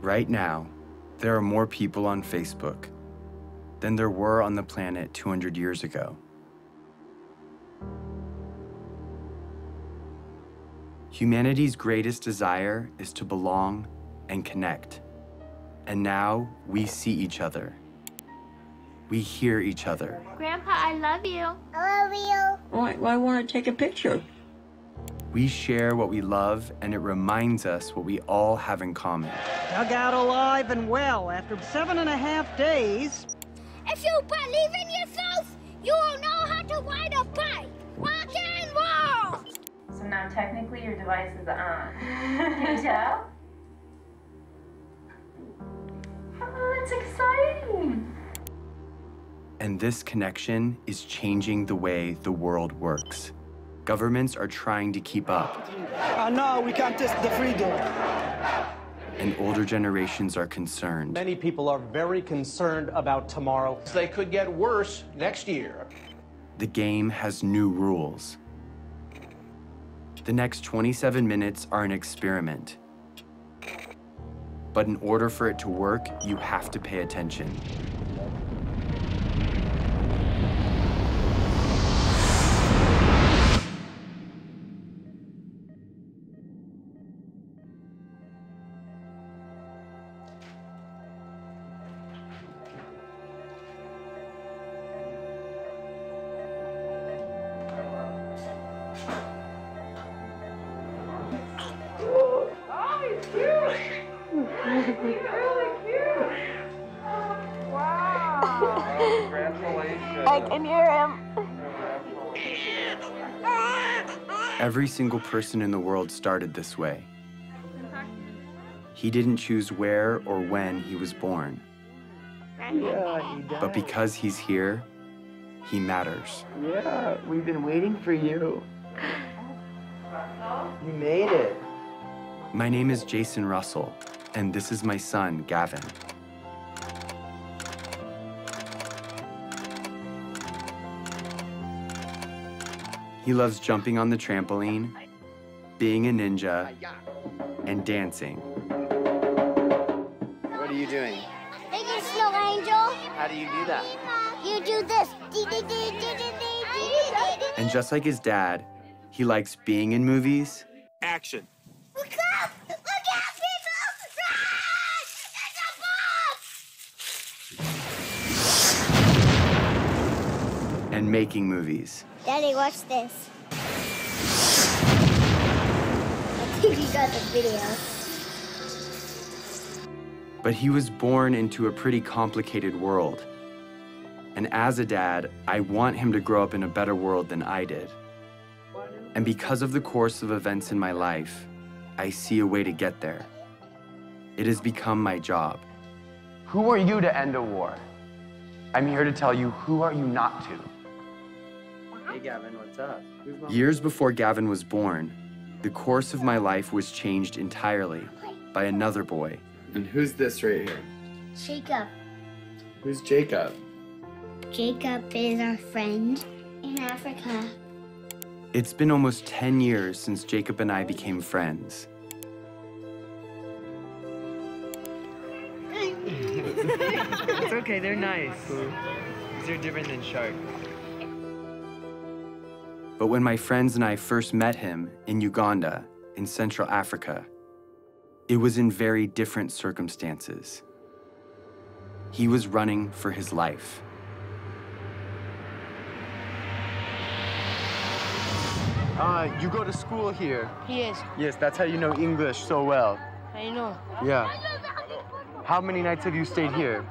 Right now, there are more people on Facebook than there were on the planet 200 years ago. Humanity's greatest desire is to belong and connect. And now we see each other. We hear each other. Grandpa, I love you. I love you. Well, I want to take a picture. We share what we love, and it reminds us what we all have in common. Dug out alive and well after 7.5 days. If you believe in yourself, you will know how to ride a bike. Rock and roll! So now technically your device is on. Can you tell? Oh, that's exciting! And this connection is changing the way the world works. Governments are trying to keep up. No, we can't test the freedom. And older generations are concerned. Many people are very concerned about tomorrow. They could get worse next year. The game has new rules. The next 27 minutes are an experiment. But in order for it to work, you have to pay attention. I can hear him. Every single person in the world started this way. He didn't choose where or when he was born. Yeah, he died. But because he's here, he matters. Yeah, we've been waiting for you. You made it. My name is Jason Russell, and this is my son, Gavin. He loves jumping on the trampoline, being a ninja, and dancing. What are you doing? Making snow angel. How do you do that? You do this. And just like his dad, he likes being in movies. Action. Look up! Look out, people! Run! There's a bomb! And making movies. Daddy, watch this. I think you got the video. But he was born into a pretty complicated world. And as a dad, I want him to grow up in a better world than I did. And because of the course of events in my life, I see a way to get there. It has become my job. Who are you to end a war? I'm here to tell you, who are you not to? Hey, Gavin, what's up? Years before Gavin was born, the course of my life was changed entirely by another boy. And who's this right here? Jacob. Who's Jacob? Jacob is our friend in Africa. It's been almost 10 years since Jacob and I became friends. It's okay, they're nice. They're different than sharks. But when my friends and I first met him in Uganda, in Central Africa, it was in very different circumstances. He was running for his life. You go to school here. Yes, Yes, that's how you know English so well. I know. Yeah. How many nights have you stayed here?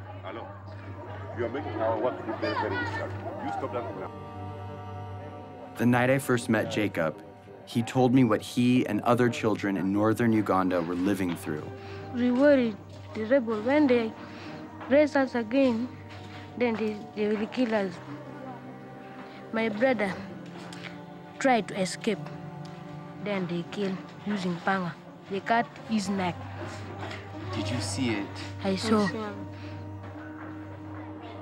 The night I first met Jacob, he told me what he and other children in northern Uganda were living through. We worried the rebel when they raise us again, then they will kill us. My brother tried to escape. Then they killed using panga. They cut his neck. Did you see it? I saw.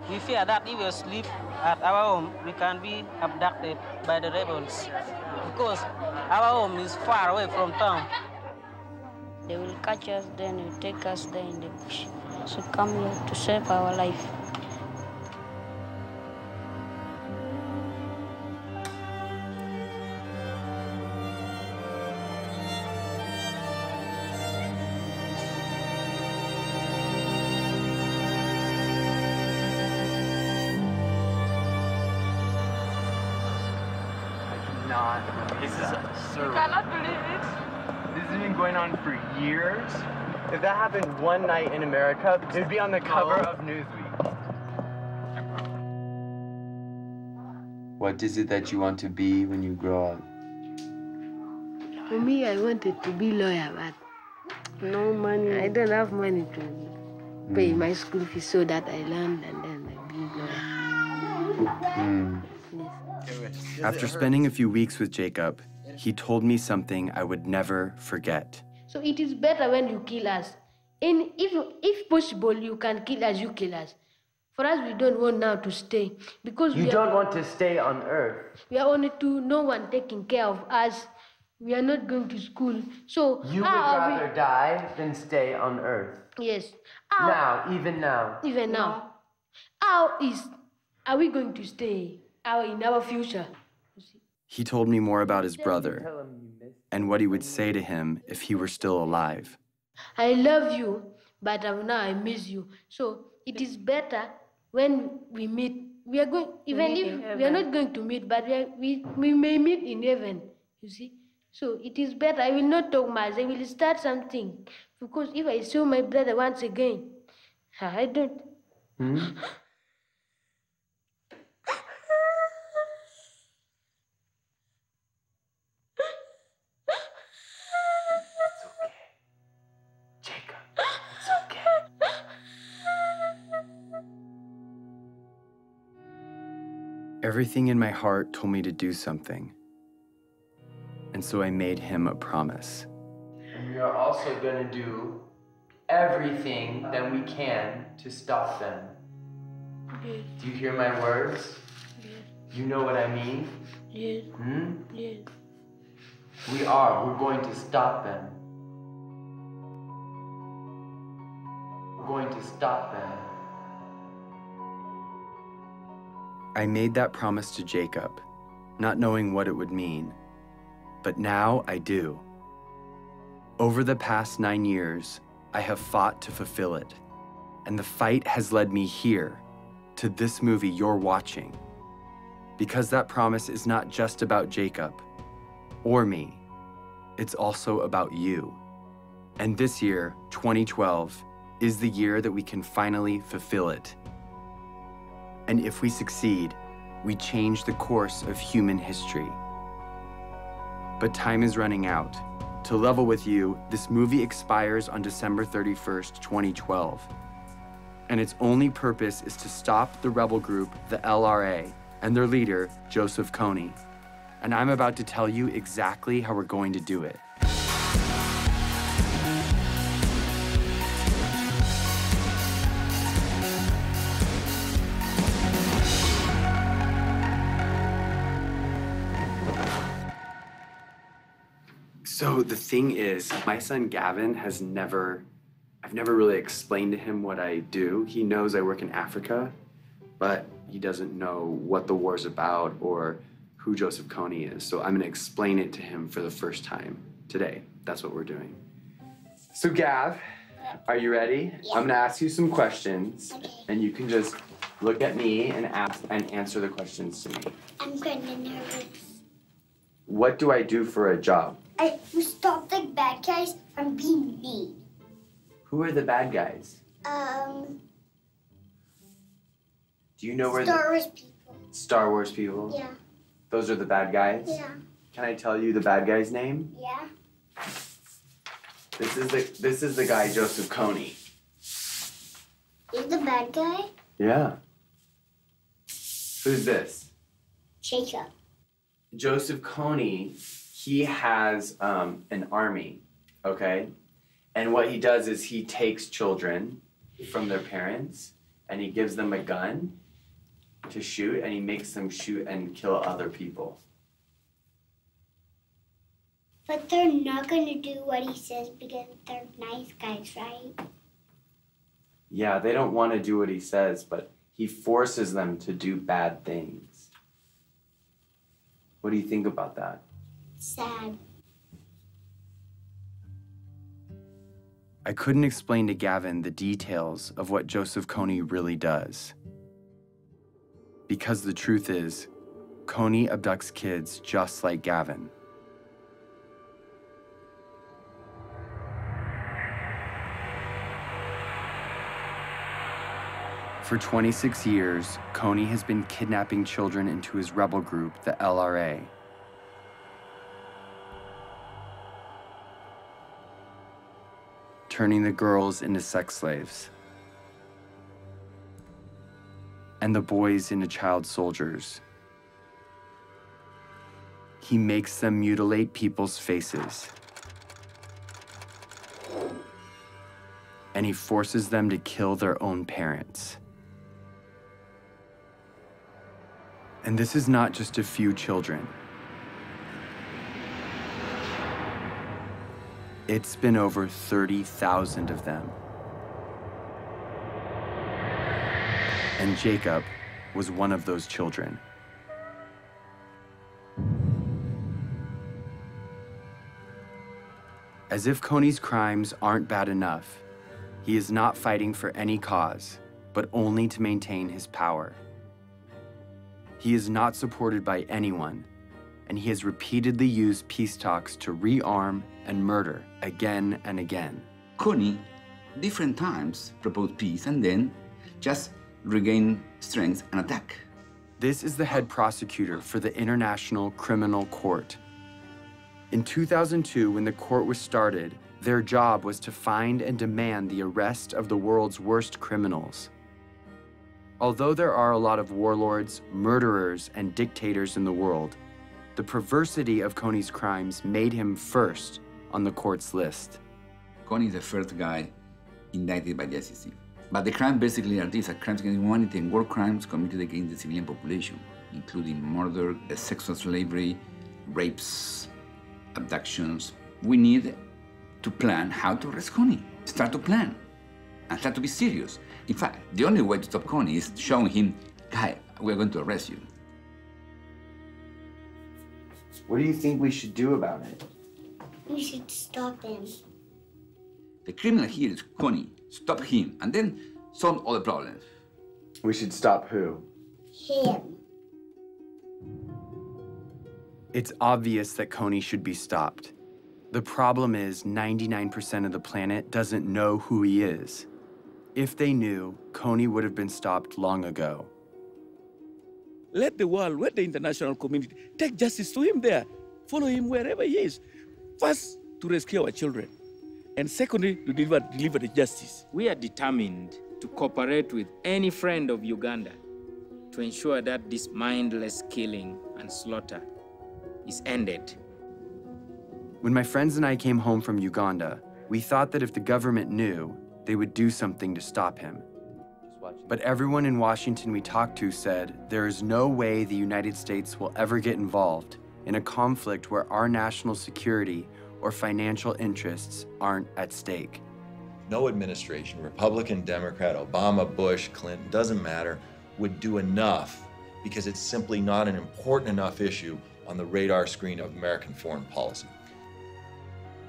We fear that if we sleep at our home, we can be abducted by the rebels because our home is far away from town. They will catch us, then will take us there in the bush. So come here to save our life. This is surreal. Cannot believe it. This has been going on for years. If that happened one night in America, it'd be on the cover of Newsweek. What is it that you want to be when you grow up? For me, I wanted to be lawyer, but no money. I don't have money to pay my school fees, so that I learned and then I be lawyer. After spending a few weeks with Jacob, he told me something I would never forget. So it is better when you kill us. And if possible, you can kill us, you kill us. For us, we don't want now to stay. Because You don't want to stay on Earth. we are only two, no one taking care of us. We are not going to school. So You would rather die than stay on Earth. Yes. Even now. Even now. Are we going to stay in our future? He told me more about his brother and what he would say to him if he were still alive. I love you, but now I miss you. So it is better when we meet. We are going, even if we are not going to meet, but we may meet in heaven, you see. So it is better. I will not talk much. I will start something. Because if I saw my brother once again, I don't. Everything in my heart told me to do something. And so I made him a promise. And we are also going to do everything that we can to stop them. Yes. Do you hear my words? Yes. You know what I mean? Yes. Yes. We're going to stop them. We're going to stop them. I made that promise to Jacob, not knowing what it would mean. But now I do. Over the past 9 years, I have fought to fulfill it. And the fight has led me here, to this movie you're watching. Because that promise is not just about Jacob or me. It's also about you. And this year, 2012, is the year that we can finally fulfill it. And if we succeed, we change the course of human history. But time is running out. To level with you, this movie expires on December 31st, 2012. And its only purpose is to stop the rebel group, the LRA, and their leader, Joseph Kony. And I'm about to tell you exactly how we're going to do it. So the thing is, my son Gavin I've never really explained to him what I do. He knows I work in Africa, but he doesn't know what the war's about or who Joseph Kony is. So I'm gonna explain it to him for the first time today. That's what we're doing. So Gav, are you ready? Yeah. I'm gonna ask you some questions, Okay. and you can just look at me and answer the questions to me. I'm kind of nervous. What do I do for a job? I will stop the bad guys from being mean. Who are the bad guys? Do you know where Star Wars people. Star Wars people? Yeah. Those are the bad guys? Yeah. Can I tell you the bad guy's name? Yeah. This is the guy Joseph Kony. He's the bad guy? Yeah. Who's this? Jacob. Joseph Kony, he has an army, okay? And what he does is he takes children from their parents and he gives them a gun to shoot, and he makes them shoot and kill other people. But they're not going to do what he says because they're nice guys, right? Yeah, they don't want to do what he says, but he forces them to do bad things. What do you think about that? Sad. I couldn't explain to Gavin the details of what Joseph Kony really does. Because the truth is, Kony abducts kids just like Gavin. For 26 years, Kony has been kidnapping children into his rebel group, the LRA. Turning the girls into sex slaves. And the boys into child soldiers. He makes them mutilate people's faces. And he forces them to kill their own parents. And this is not just a few children. It's been over 30,000 of them. And Jacob was one of those children. As if Kony's crimes aren't bad enough, he is not fighting for any cause, but only to maintain his power. He is not supported by anyone, and he has repeatedly used peace talks to rearm and murder again and again. Kony, different times, proposed peace and then just regain strength and attack. This is the head prosecutor for the International Criminal Court. In 2002, when the court was started, their job was to find and demand the arrest of the world's worst criminals. Although there are a lot of warlords, murderers, and dictators in the world, the perversity of Kony's crimes made him first on the court's list. Kony is the first guy indicted by the ICC. But the crimes basically are these: crimes against humanity and war crimes committed against the civilian population, including murder, sexual slavery, rapes, abductions. We need to plan how to arrest Kony. Start to plan and start to be serious. In fact, the only way to stop Kony is showing him, guy, we're going to arrest you. What do you think we should do about it? We should stop him. The criminal here is Kony. Stop him, and then solve all the problems. We should stop who? Him. It's obvious that Kony should be stopped. The problem is 99% of the planet doesn't know who he is. If they knew, Kony would have been stopped long ago. Let the world, let the international community take justice to him there. Follow him wherever he is. First, to rescue our children. And secondly, to deliver the justice. We are determined to cooperate with any friend of Uganda to ensure that this mindless killing and slaughter is ended. When my friends and I came home from Uganda, we thought that if the government knew, they would do something to stop him. But everyone in Washington we talked to said there is no way the United States will ever get involved in a conflict where our national security or financial interests aren't at stake. No administration, Republican, Democrat, Obama, Bush, Clinton, doesn't matter, would do enough because it's simply not an important enough issue on the radar screen of American foreign policy.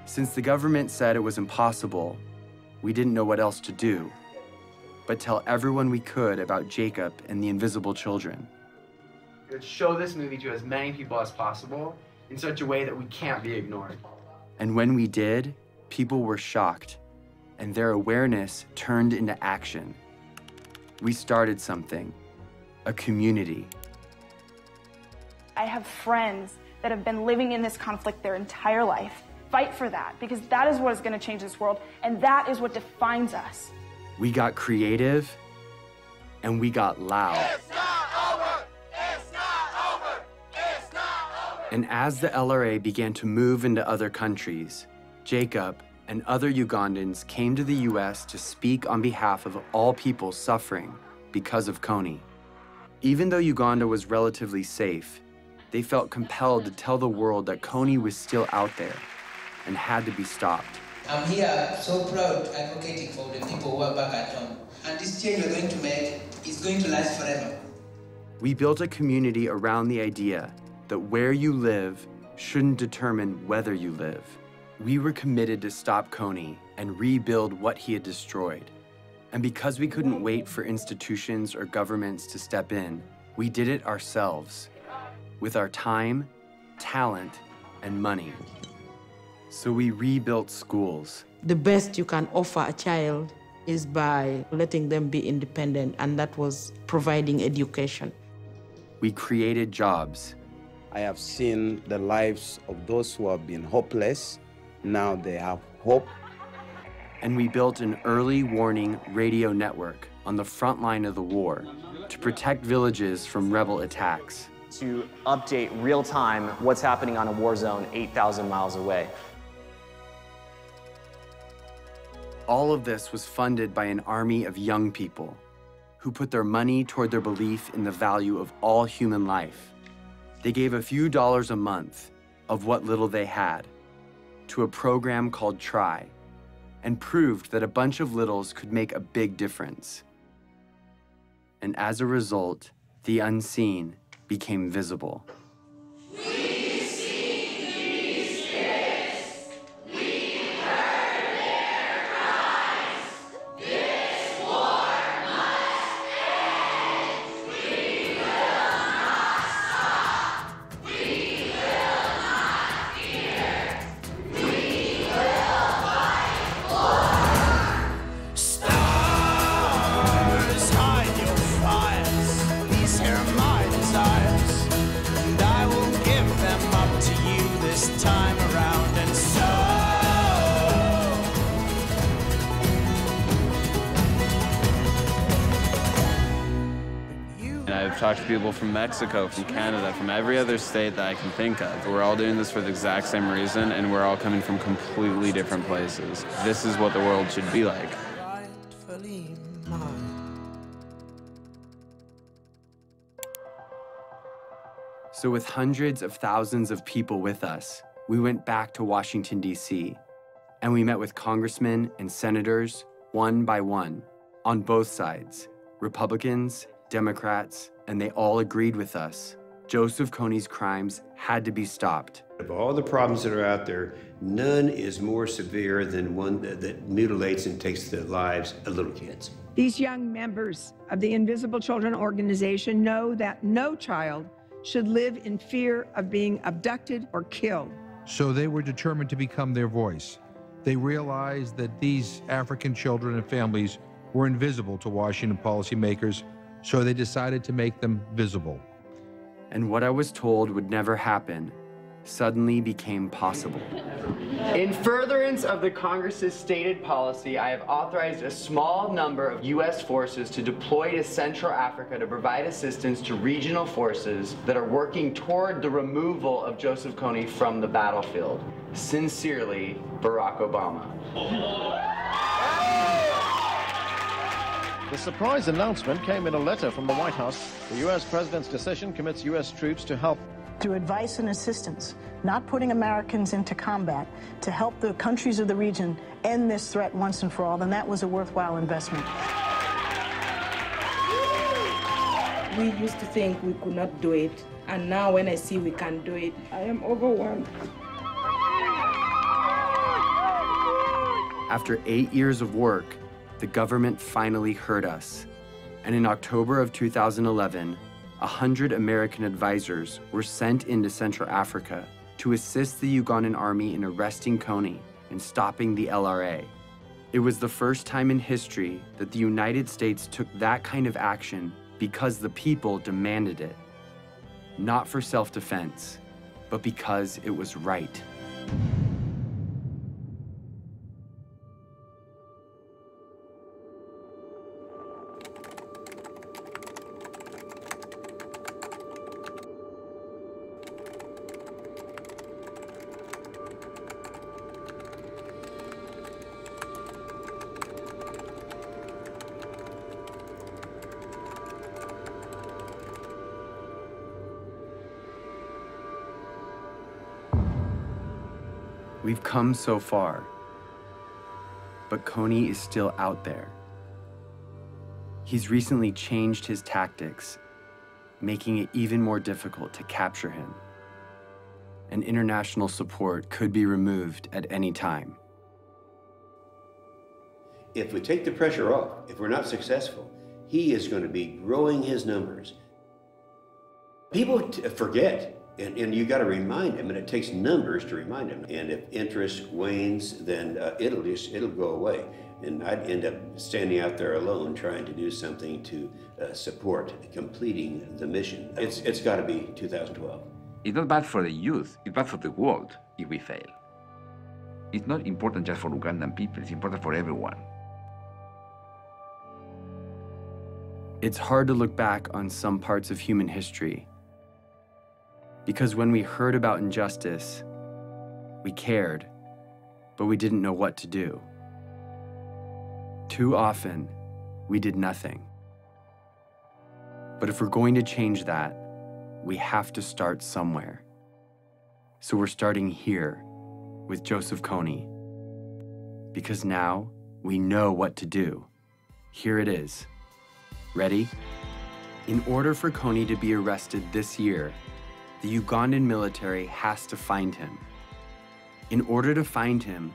Since the government said it was impossible, we didn't know what else to do, but tell everyone we could about Jacob and the invisible children. Let's show this movie to as many people as possible in such a way that we can't be ignored. And when we did, people were shocked, and their awareness turned into action. We started something, a community. I have friends that have been living in this conflict their entire life. Fight for that, because that is what is going to change this world, and that is what defines us. We got creative, and we got loud. It's not over! It's not over! It's not over! And as the LRA began to move into other countries, Jacob, and other Ugandans came to the US to speak on behalf of all people suffering because of Kony. Even though Uganda was relatively safe, they felt compelled to tell the world that Kony was still out there and had to be stopped. I'm here so proud advocating for the people who are back at home. And this change we're going to make is going to last forever. We built a community around the idea that where you live shouldn't determine whether you live. We were committed to stop Kony and rebuild what he had destroyed. And because we couldn't wait for institutions or governments to step in, we did it ourselves, with our time, talent, and money. So we rebuilt schools. The best you can offer a child is by letting them be independent, and that was providing education. We created jobs. I have seen the lives of those who have been hopeless. Now they have hope. And we built an early warning radio network on the front line of the war to protect villages from rebel attacks. To update real time what's happening on a war zone 8,000 miles away. All of this was funded by an army of young people who put their money toward their belief in the value of all human life. They gave a few dollars a month of what little they had to a program called Try, and proved that a bunch of littles could make a big difference. And as a result, the unseen became visible. I've talked to people from Mexico, from Canada, from every other state that I can think of. We're all doing this for the exact same reason, and we're all coming from completely different places. This is what the world should be like. So with hundreds of thousands of people with us, we went back to Washington, D.C., and we met with congressmen and senators, one by one, on both sides, Republicans, Democrats, and they all agreed with us. Joseph Kony's crimes had to be stopped. Of all the problems that are out there, none is more severe than one that mutilates and takes the lives of little kids. These young members of the Invisible Children organization know that no child should live in fear of being abducted or killed. So they were determined to become their voice. They realized that these African children and families were invisible to Washington policymakers, so they decided to make them visible. And what I was told would never happen suddenly became possible. In furtherance of the Congress's stated policy, I have authorized a small number of U.S. forces to deploy to Central Africa to provide assistance to regional forces that are working toward the removal of Joseph Kony from the battlefield. Sincerely, Barack Obama. The surprise announcement came in a letter from the White House. The U.S. president's decision commits U.S. troops to help. Through advice and assistance, not putting Americans into combat, to help the countries of the region end this threat once and for all, then that was a worthwhile investment. We used to think we could not do it, and now when I see we can do it, I am overwhelmed. After 8 years of work, the government finally heard us. And in October of 2011, 100 American advisors were sent into Central Africa to assist the Ugandan army in arresting Kony and stopping the LRA. It was the first time in history that the United States took that kind of action because the people demanded it. Not for self-defense, but because it was right. We've come so far, but Kony is still out there. He's recently changed his tactics, making it even more difficult to capture him. And international support could be removed at any time. If we take the pressure off, if we're not successful, he is going to be growing his numbers. People forget, and you got to remind them, and it takes numbers to remind them. And if interest wanes, then it'll go away. And I'd end up standing out there alone trying to do something to support completing the mission. It's got to be 2012. It's not bad for the youth, it's bad for the world if we fail. It's not important just for Ugandan people, it's important for everyone. It's hard to look back on some parts of human history, because when we heard about injustice, we cared, but we didn't know what to do. Too often, we did nothing. But if we're going to change that, we have to start somewhere. So we're starting here with Joseph Kony, because now we know what to do. Here it is. Ready? In order for Kony to be arrested this year, the Ugandan military has to find him. In order to find him,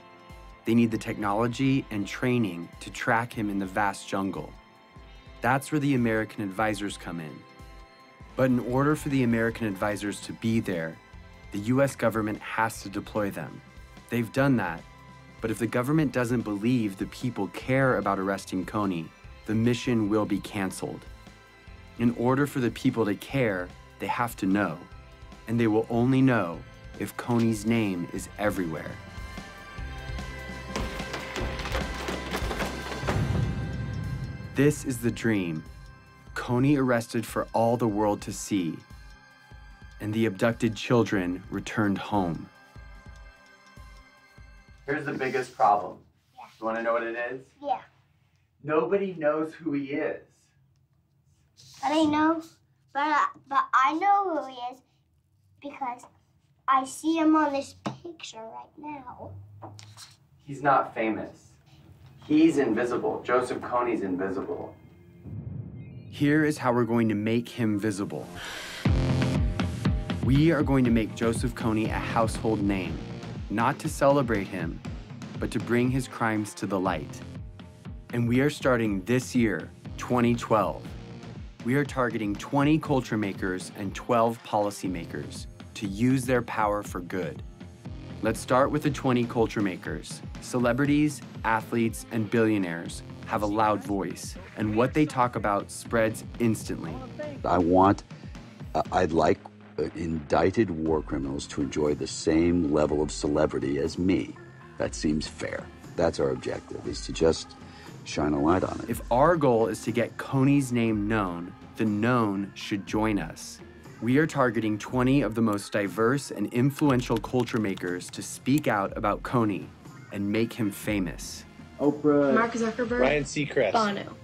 they need the technology and training to track him in the vast jungle. That's where the American advisors come in. But in order for the American advisors to be there, the US government has to deploy them. They've done that, but if the government doesn't believe the people care about arresting Kony, the mission will be canceled. In order for the people to care, they have to know, and they will only know if Kony's name is everywhere. This is the dream. Kony arrested for all the world to see, and the abducted children returned home. Here's the biggest problem. Yeah. You want to know what it is? Yeah. Nobody knows who he is. But I know, but I know who he is because I see him on this picture right now. He's not famous. He's invisible. Joseph Kony's invisible. Here is how we're going to make him visible. We are going to make Joseph Kony a household name, not to celebrate him, but to bring his crimes to the light. And we are starting this year, 2012. We are targeting 20 culture makers and 12 policymakers to use their power for good. Let's start with the 20 culture makers. Celebrities, athletes, and billionaires have a loud voice, and what they talk about spreads instantly. I'd like indicted war criminals to enjoy the same level of celebrity as me. That seems fair. That's our objective, is to just shine a light on it. If our goal is to get Kony's name known, the known should join us. We are targeting 20 of the most diverse and influential culture makers to speak out about Kony and make him famous. Oprah, Mark Zuckerberg, Ryan Seacrest, Bono.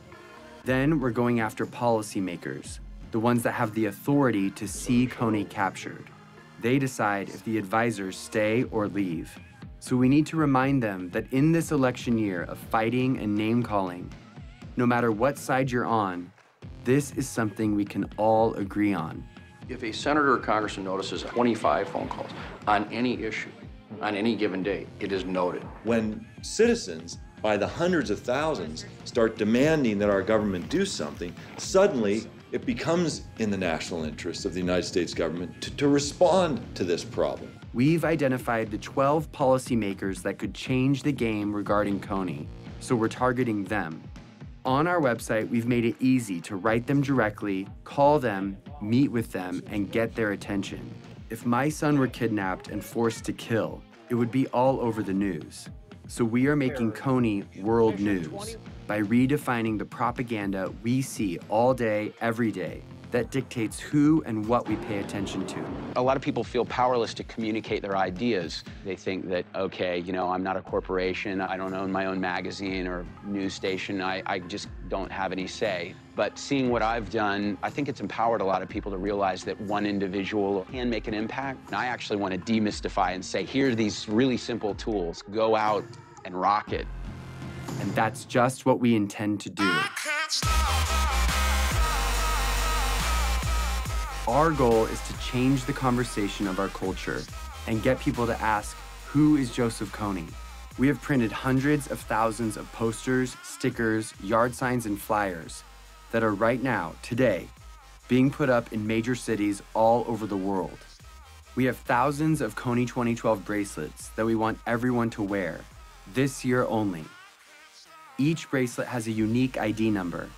Then we're going after policymakers, the ones that have the authority to see Kony captured. They decide if the advisors stay or leave. So we need to remind them that in this election year of fighting and name-calling, no matter what side you're on, this is something we can all agree on. If a senator or congressman notices 25 phone calls on any issue, on any given day, it is noted. When citizens, by the hundreds of thousands, start demanding that our government do something, suddenly it becomes in the national interest of the United States government to respond to this problem. We've identified the 12 policymakers that could change the game regarding Kony, so we're targeting them. On our website, we've made it easy to write them directly, call them, meet with them, and get their attention. If my son were kidnapped and forced to kill, it would be all over the news. So we are making Kony world news by redefining the propaganda we see all day, every day, that dictates who and what we pay attention to. A lot of people feel powerless to communicate their ideas. They think that, okay, you know, I'm not a corporation, I don't own my own magazine or news station, I just don't have any say. But seeing what I've done, I think it's empowered a lot of people to realize that one individual can make an impact. And I actually want to demystify and say, here are these really simple tools. Go out and rock it. And that's just what we intend to do. Our goal is to change the conversation of our culture and get people to ask, who is Joseph Kony? We have printed hundreds of thousands of posters, stickers, yard signs, and flyers that are right now, today, being put up in major cities all over the world. We have thousands of Kony 2012 bracelets that we want everyone to wear, this year only. Each bracelet has a unique ID number.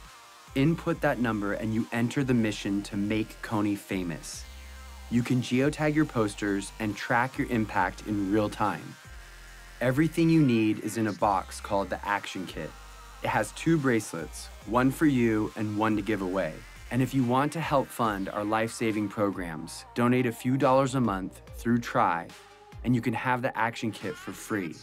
Input that number and you enter the mission to make Kony famous. You can geotag your posters and track your impact in real time. Everything you need is in a box called the Action Kit. It has 2 bracelets, one for you and one to give away. And if you want to help fund our life-saving programs, donate a few dollars a month through Try, and you can have the Action Kit for free.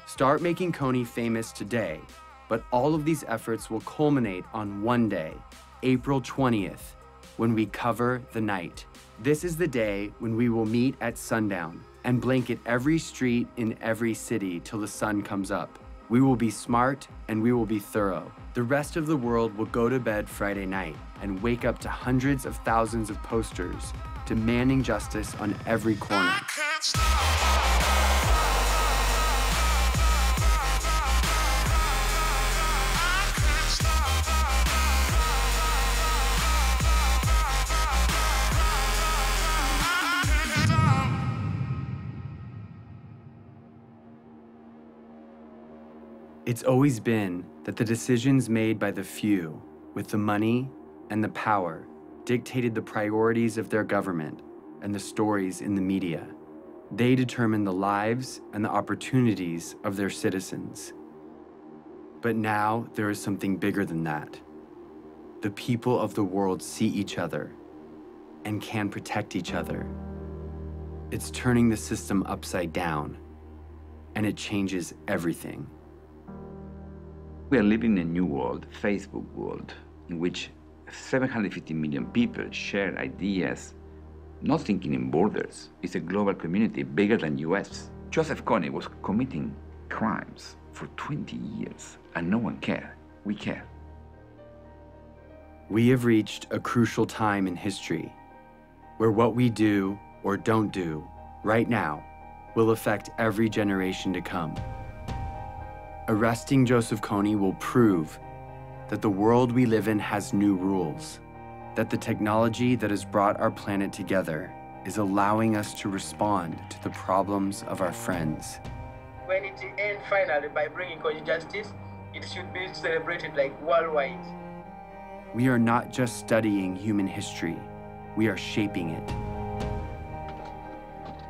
Start making Kony famous today. But all of these efforts will culminate on one day, April 20th, when we cover the night. This is the day when we will meet at sundown and blanket every street in every city till the sun comes up. We will be smart and we will be thorough. The rest of the world will go to bed Friday night and wake up to hundreds of thousands of posters demanding justice on every corner. It's always been that the decisions made by the few with the money and the power dictated the priorities of their government and the stories in the media. They determine the lives and the opportunities of their citizens. But now there is something bigger than that. The people of the world see each other and can protect each other. It's turning the system upside down, and it changes everything. We are living in a new world, Facebook world, in which 750 million people share ideas, not thinking in borders. It's a global community bigger than US. Joseph Kony was committing crimes for 20 years, and no one cared. We care. We have reached a crucial time in history where what we do or don't do right now will affect every generation to come. Arresting Joseph Kony will prove that the world we live in has new rules, that the technology that has brought our planet together is allowing us to respond to the problems of our friends. When it ends finally by bringing Kony justice, it should be celebrated like worldwide. We are not just studying human history, we are shaping it.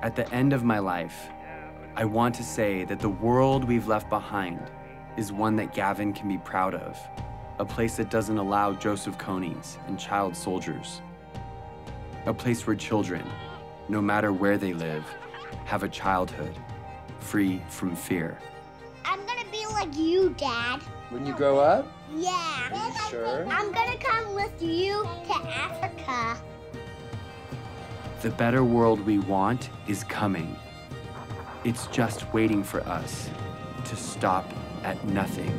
At the end of my life, I want to say that the world we've left behind is one that Gavin can be proud of, a place that doesn't allow Joseph Konys and child soldiers, a place where children, no matter where they live, have a childhood free from fear. I'm gonna be like you, Dad. When you grow up? Yeah. Are you sure? I'm gonna come with you to Africa. The better world we want is coming. It's just waiting for us to stop at nothing.